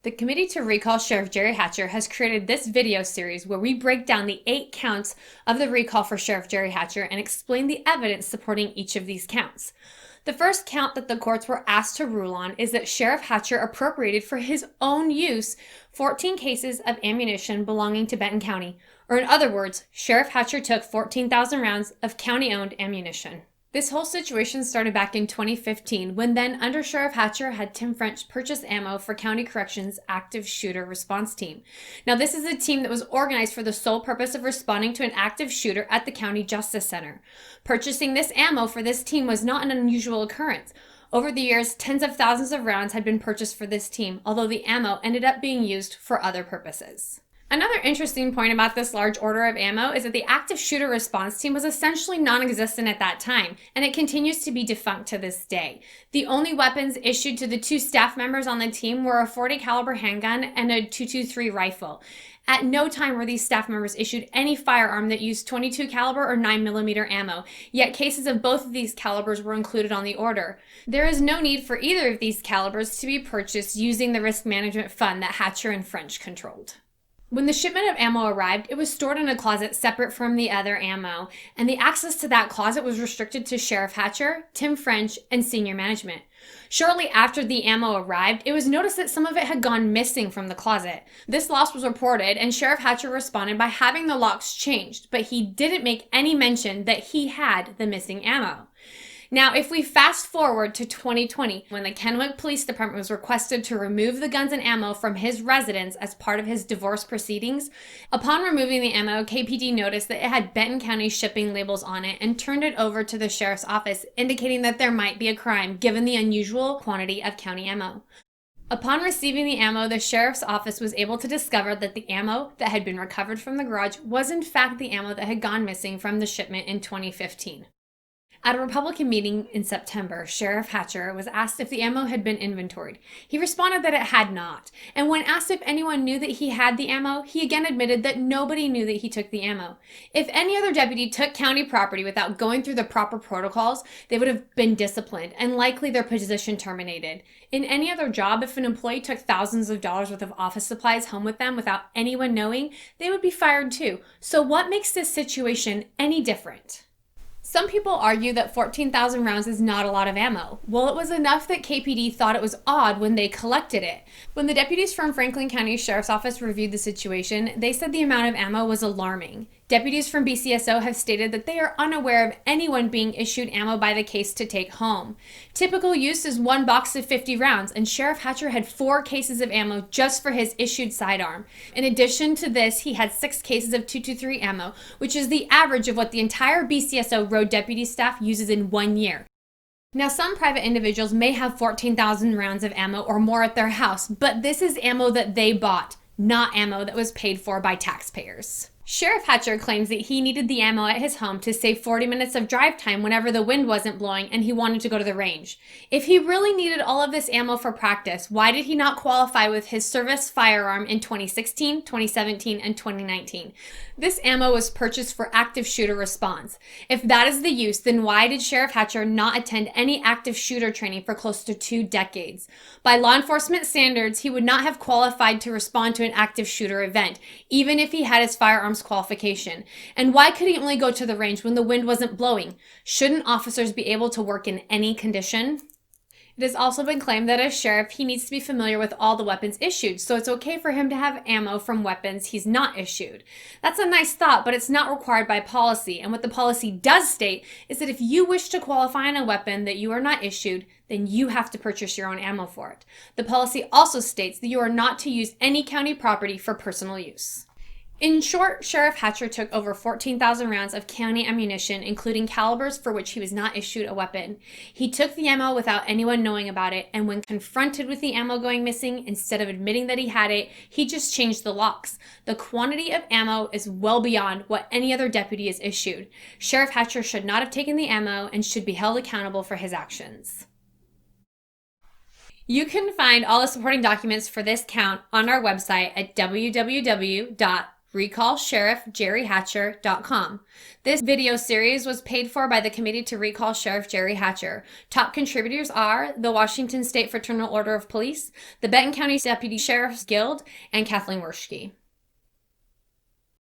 The Committee to Recall Sheriff Jerry Hatcher has created this video series where we break down the 8 counts of the recall for Sheriff Jerry Hatcher and explain the evidence supporting each of these counts. The first count that the courts were asked to rule on is that Sheriff Hatcher appropriated for his own use 14 cases of ammunition belonging to Benton County, or in other words, Sheriff Hatcher took 14,000 rounds of county-owned ammunition. This whole situation started back in 2015 when then Under Sheriff Hatcher had Tim French purchase ammo for County Corrections Active Shooter Response Team. Now this is a team that was organized for the sole purpose of responding to an active shooter at the County Justice Center. Purchasing this ammo for this team was not an unusual occurrence. Over the years, tens of thousands of rounds had been purchased for this team, although the ammo ended up being used for other purposes. Another interesting point about this large order of ammo is that the active shooter response team was essentially non-existent at that time, and it continues to be defunct to this day. The only weapons issued to the 2 staff members on the team were a .40 caliber handgun and a .223 rifle. At no time were these staff members issued any firearm that used .22 caliber or 9mm ammo, yet cases of both of these calibers were included on the order. There is no need for either of these calibers to be purchased using the risk management fund that Hatcher and French controlled. When the shipment of ammo arrived, it was stored in a closet separate from the other ammo, and the access to that closet was restricted to Sheriff Hatcher, Tim French, and senior management. Shortly after the ammo arrived, it was noticed that some of it had gone missing from the closet. This loss was reported, and Sheriff Hatcher responded by having the locks changed, but he didn't make any mention that he had the missing ammo. Now, if we fast forward to 2020, when the Kennewick Police Department was requested to remove the guns and ammo from his residence as part of his divorce proceedings, upon removing the ammo, KPD noticed that it had Benton County shipping labels on it and turned it over to the sheriff's office, indicating that there might be a crime given the unusual quantity of county ammo. Upon receiving the ammo, the sheriff's office was able to discover that the ammo that had been recovered from the garage was in fact the ammo that had gone missing from the shipment in 2015. At a Republican meeting in September, Sheriff Hatcher was asked if the ammo had been inventoried. He responded that it had not, and when asked if anyone knew that he had the ammo, he again admitted that nobody knew that he took the ammo. If any other deputy took county property without going through the proper protocols, they would have been disciplined and likely their position terminated. In any other job, if an employee took thousands of dollars worth of office supplies home with them without anyone knowing, they would be fired too. So what makes this situation any different? Some people argue that 14,000 rounds is not a lot of ammo. Well, it was enough that KPD thought it was odd when they collected it. When the deputies from Franklin County Sheriff's Office reviewed the situation, they said the amount of ammo was alarming. Deputies from BCSO have stated that they are unaware of anyone being issued ammo by the case to take home. Typical use is 1 box of 50 rounds, and Sheriff Hatcher had 4 cases of ammo just for his issued sidearm. In addition to this, he had 6 cases of .223 ammo, which is the average of what the entire BCSO road deputy staff uses in 1 year. Now, some private individuals may have 14,000 rounds of ammo or more at their house, but this is ammo that they bought, not ammo that was paid for by taxpayers. Sheriff Hatcher claims that he needed the ammo at his home to save 40 minutes of drive time whenever the wind wasn't blowing and he wanted to go to the range. If he really needed all of this ammo for practice, why did he not qualify with his service firearm in 2016, 2017, and 2019? This ammo was purchased for active shooter response. If that is the use, then why did Sheriff Hatcher not attend any active shooter training for close to 2 decades? By law enforcement standards, he would not have qualified to respond to an active shooter event, even if he had his firearms qualification. And why could he only go to the range when the wind wasn't blowing? Shouldn't officers be able to work in any condition? It has also been claimed that as sheriff, he needs to be familiar with all the weapons issued, so it's okay for him to have ammo from weapons he's not issued. That's a nice thought, but it's not required by policy, and what the policy does state is that if you wish to qualify on a weapon that you are not issued, then you have to purchase your own ammo for it. The policy also states that you are not to use any county property for personal use. In short, Sheriff Hatcher took over 14,000 rounds of county ammunition, including calibers for which he was not issued a weapon. He took the ammo without anyone knowing about it, and when confronted with the ammo going missing, instead of admitting that he had it, he just changed the locks. The quantity of ammo is well beyond what any other deputy is issued. Sheriff Hatcher should not have taken the ammo and should be held accountable for his actions. You can find all the supporting documents for this count on our website at www recallsheriffjerryhatcher.com. This video series was paid for by the Committee to Recall Sheriff Jerry Hatcher. Top contributors are the Washington State Fraternal Order of Police, the Benton County Deputy Sheriff's Guild, and Kathleen Werschke.